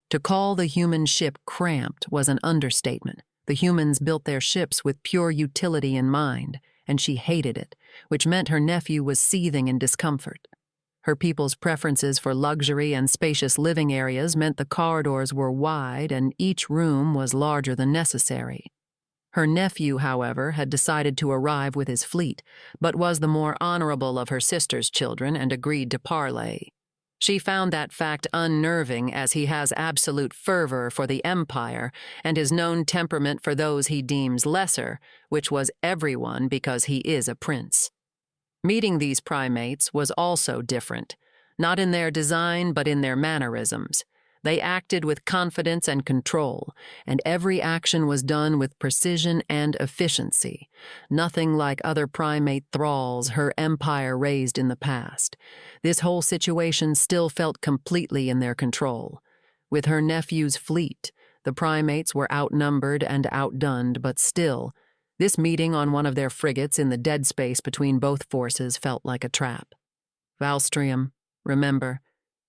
To call the human ship cramped was an understatement. The humans built their ships with pure utility in mind, and she hated it, which meant her nephew was seething in discomfort. Her people's preferences for luxury and spacious living areas meant the corridors were wide and each room was larger than necessary. Her nephew, however, had decided to arrive with his fleet, but was the more honorable of her sister's children and agreed to parley. She found that fact unnerving, as he has absolute fervor for the Empire and his known temperament for those he deems lesser, which was everyone because he is a prince. Meeting these primates was also different, not in their design but in their mannerisms. They acted with confidence and control, and every action was done with precision and efficiency, nothing like other primate thralls her empire raised in the past. This whole situation still felt completely in their control. With her nephew's fleet, the primates were outnumbered and outgunned, but still, this meeting on one of their frigates in the dead space between both forces felt like a trap. "Valstrium, remember,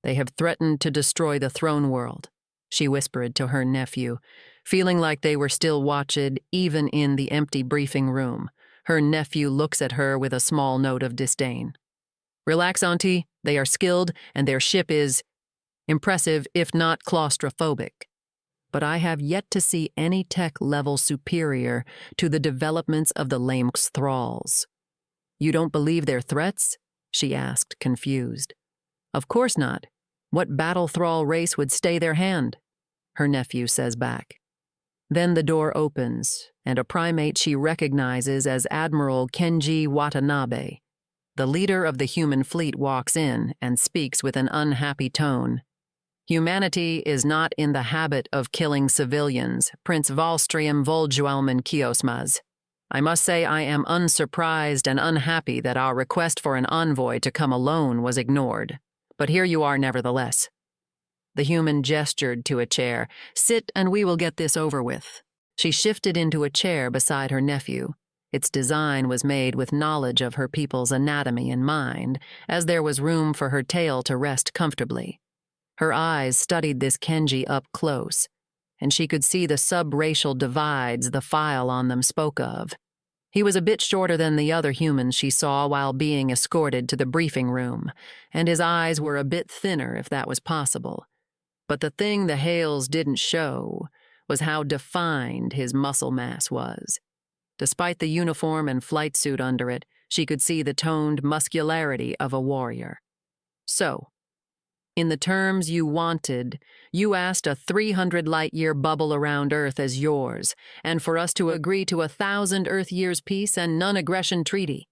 they have threatened to destroy the throne world," she whispered to her nephew, feeling like they were still watched even in the empty briefing room. Her nephew looks at her with a small note of disdain. "Relax, Auntie. They are skilled, and their ship is impressive, if not claustrophobic. But I have yet to see any tech level superior to the developments of the Lamex thralls." "You don't believe their threats?" she asked, confused. "Of course not. What battle thrall race would stay their hand?" her nephew says back. Then the door opens, and a primate she recognizes as Admiral Kenji Watanabe. The leader of the human fleet walks in and speaks with an unhappy tone. "Humanity is not in the habit of killing civilians, Prince Valstrium Voljuelman Kiosmaz. I must say I am unsurprised and unhappy that our request for an envoy to come alone was ignored. But here you are nevertheless." The human gestured to a chair. "Sit and we will get this over with." She shifted into a chair beside her nephew. Its design was made with knowledge of her people's anatomy in mind, as there was room for her tail to rest comfortably. Her eyes studied this Kenji up close, and she could see the subracial divides the file on them spoke of. He was a bit shorter than the other humans she saw while being escorted to the briefing room, and his eyes were a bit thinner if that was possible. But the thing the Hales didn't show was how defined his muscle mass was. Despite the uniform and flight suit under it, she could see the toned muscularity of a warrior. "So, in the terms you wanted, you asked a 300 light-year bubble around Earth as yours, and for us to agree to 1,000 Earth years peace and non-aggression treaty."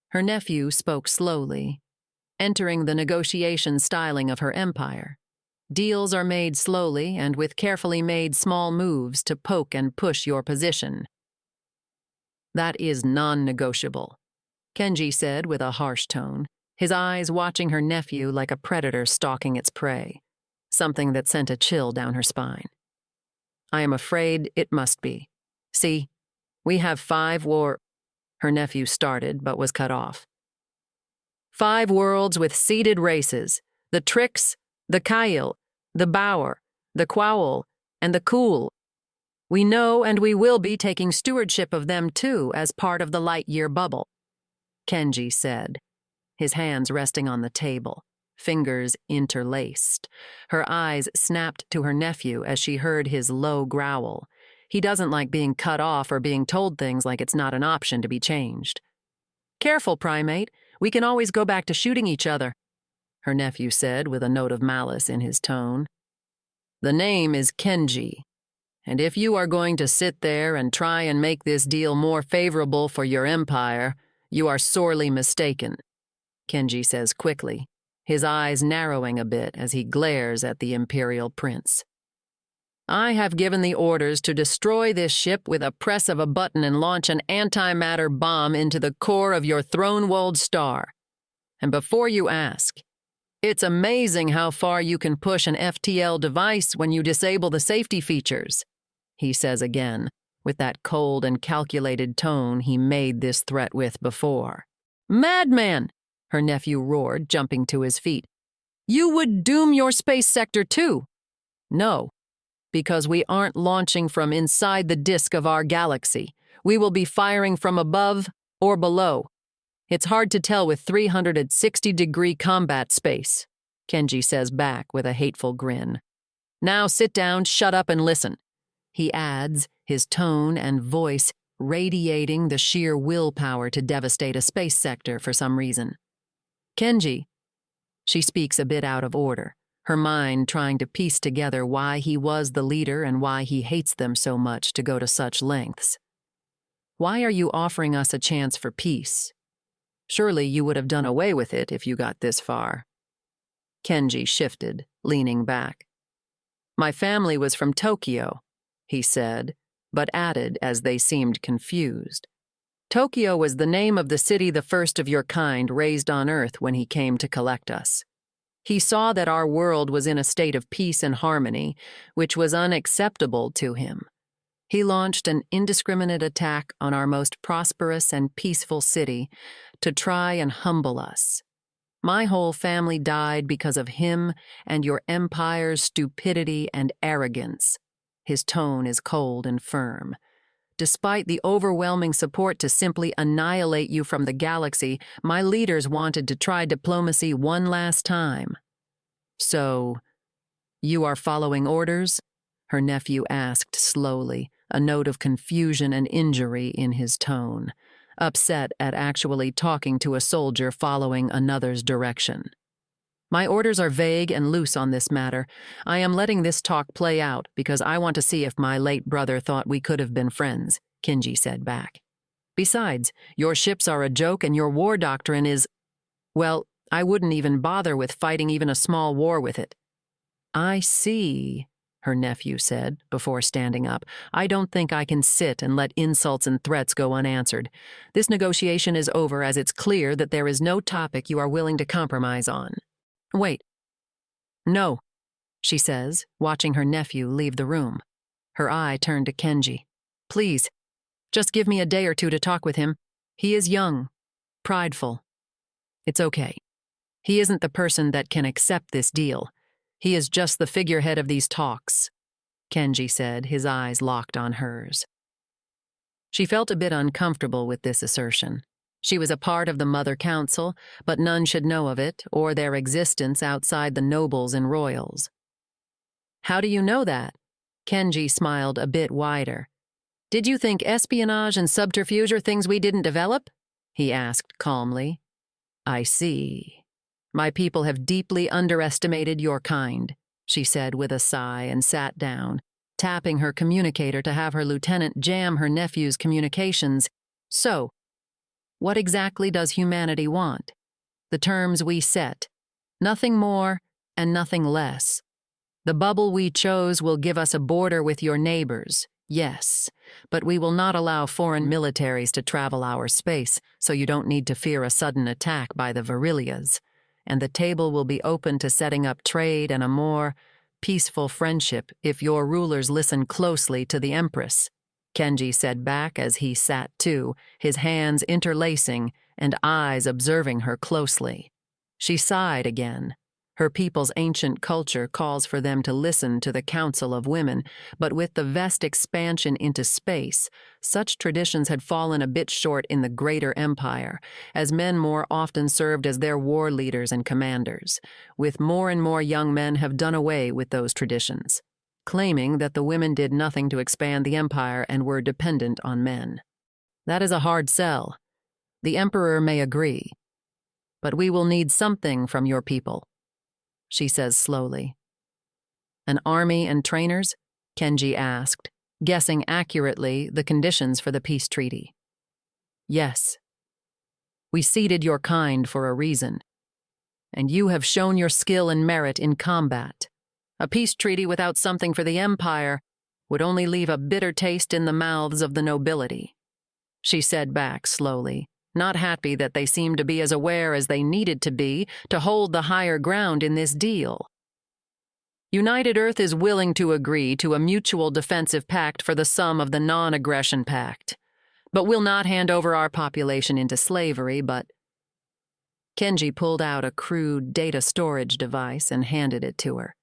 Her nephew spoke slowly, entering the negotiation styling of her empire. Deals are made slowly and with carefully made small moves to poke and push your position. "That is non-negotiable," Kenji said with a harsh tone, his eyes watching her nephew like a predator stalking its prey, something that sent a chill down her spine. "I am afraid it must be. See, we have 5 her nephew started but was cut off. "5 worlds with seeded races, the Trix, the Kail, the Bauer, the Quaul, and the Kool. We know and we will be taking stewardship of them too as part of the light-year bubble," Kenji said, his hands resting on the table, fingers interlaced. Her eyes snapped to her nephew as she heard his low growl. He doesn't like being cut off or being told things like it's not an option to be changed. "Careful, primate. We can always go back to shooting each other," her nephew said with a note of malice in his tone. "The name is Kenji, and if you are going to sit there and try and make this deal more favorable for your empire, you are sorely mistaken," Kenji says quickly, his eyes narrowing a bit as he glares at the Imperial Prince. "I have given the orders to destroy this ship with a press of a button and launch an antimatter bomb into the core of your throne-walled star. And before you ask, it's amazing how far you can push an FTL device when you disable the safety features," he says again, with that cold and calculated tone he made this threat with before. "Madman!" her nephew roared, jumping to his feet. "You would doom your space sector too." No, because we aren't launching from inside the disk of our galaxy. We will be firing from above or below. It's hard to tell with 360-degree combat space, Kenji says back with a hateful grin. Now sit down, shut up, and listen, he adds, his tone and voice radiating the sheer willpower to devastate a space sector for some reason. Kenji, she speaks a bit out of order, her mind trying to piece together why he was the leader and why he hates them so much to go to such lengths. Why are you offering us a chance for peace? Surely you would have done away with it if you got this far. Kenji shifted, leaning back. My family was from Tokyo, he said, but added as they seemed confused. Tokyo was the name of the city the first of your kind raised on Earth when he came to collect us. He saw that our world was in a state of peace and harmony, which was unacceptable to him. He launched an indiscriminate attack on our most prosperous and peaceful city to try and humble us. My whole family died because of him and your empire's stupidity and arrogance. His tone is cold and firm. Despite the overwhelming support to simply annihilate you from the galaxy, my leaders wanted to try diplomacy one last time. So, you are following orders? Her nephew asked slowly, a note of confusion and injury in his tone, upset at actually talking to a soldier following another's direction. My orders are vague and loose on this matter. I am letting this talk play out because I want to see if my late brother thought we could have been friends, Kenji said back. Besides, your ships are a joke and your war doctrine is… Well, I wouldn't even bother with fighting even a small war with it. I see, her nephew said, before standing up. I don't think I can sit and let insults and threats go unanswered. This negotiation is over as it's clear that there is no topic you are willing to compromise on. Wait. No, she says, watching her nephew leave the room. Her eye turned to Kenji. Please, just give me a day or two to talk with him. He is young, prideful. It's okay. He isn't the person that can accept this deal. He is just the figurehead of these talks, Kenji said, his eyes locked on hers. She felt a bit uncomfortable with this assertion. She was a part of the Mother Council, but none should know of it or their existence outside the nobles and royals. How do you know that? Kenji smiled a bit wider. Did you think espionage and subterfuge are things we didn't develop? He asked calmly. I see. My people have deeply underestimated your kind, she said with a sigh and sat down, tapping her communicator to have her lieutenant jam her nephew's communications. So, what exactly does humanity want? The terms we set. Nothing more and nothing less. The bubble we chose will give us a border with your neighbors, yes, but we will not allow foreign militaries to travel our space, so you don't need to fear a sudden attack by the Virilias. And the table will be open to setting up trade and a more peaceful friendship if your rulers listen closely to the Empress, Kenji said back as he sat too, his hands interlacing and eyes observing her closely. She sighed again. Her people's ancient culture calls for them to listen to the Council of Women, but with the vast expansion into space, such traditions had fallen a bit short in the greater empire, as men more often served as their war leaders and commanders, with more and more young men have done away with those traditions, claiming that the women did nothing to expand the empire and were dependent on men. That is a hard sell. The emperor may agree, but we will need something from your people, she says slowly. An army and trainers? Kenji asked, guessing accurately the conditions for the peace treaty. Yes. We seeded your kind for a reason, and you have shown your skill and merit in combat. A peace treaty without something for the empire would only leave a bitter taste in the mouths of the nobility, she said back slowly, not happy that they seemed to be as aware as they needed to be to hold the higher ground in this deal. United Earth is willing to agree to a mutual defensive pact for the sum of the non-aggression pact, but will not hand over our population into slavery, but… Kenji pulled out a crude data storage device and handed it to her.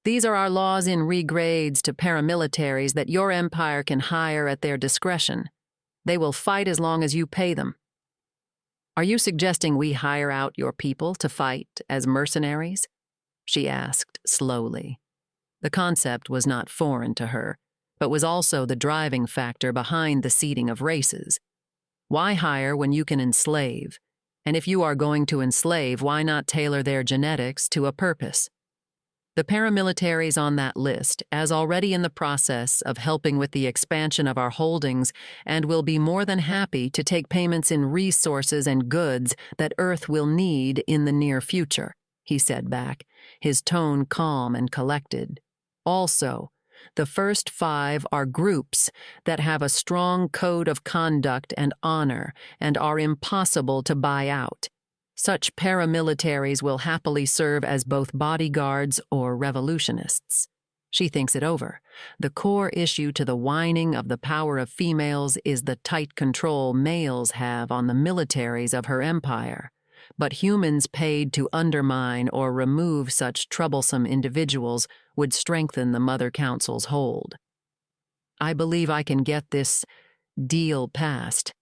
These are our laws in regrades to paramilitaries that your empire can hire at their discretion. They will fight as long as you pay them. Are you suggesting we hire out your people to fight as mercenaries? She asked slowly. The concept was not foreign to her, but was also the driving factor behind the seeding of races. Why hire when you can enslave? And if you are going to enslave, why not tailor their genetics to a purpose? The paramilitaries on that list, as already in the process of helping with the expansion of our holdings, and will be more than happy to take payments in resources and goods that Earth will need in the near future, he said back, his tone calm and collected. Also, the first 5 are groups that have a strong code of conduct and honor and are impossible to buy out. Such paramilitaries will happily serve as both bodyguards or revolutionists. She thinks it over. The core issue to the whining of the power of females is the tight control males have on the militaries of her empire. But humans paid to undermine or remove such troublesome individuals would strengthen the Mother Council's hold. I believe I can get this deal passed,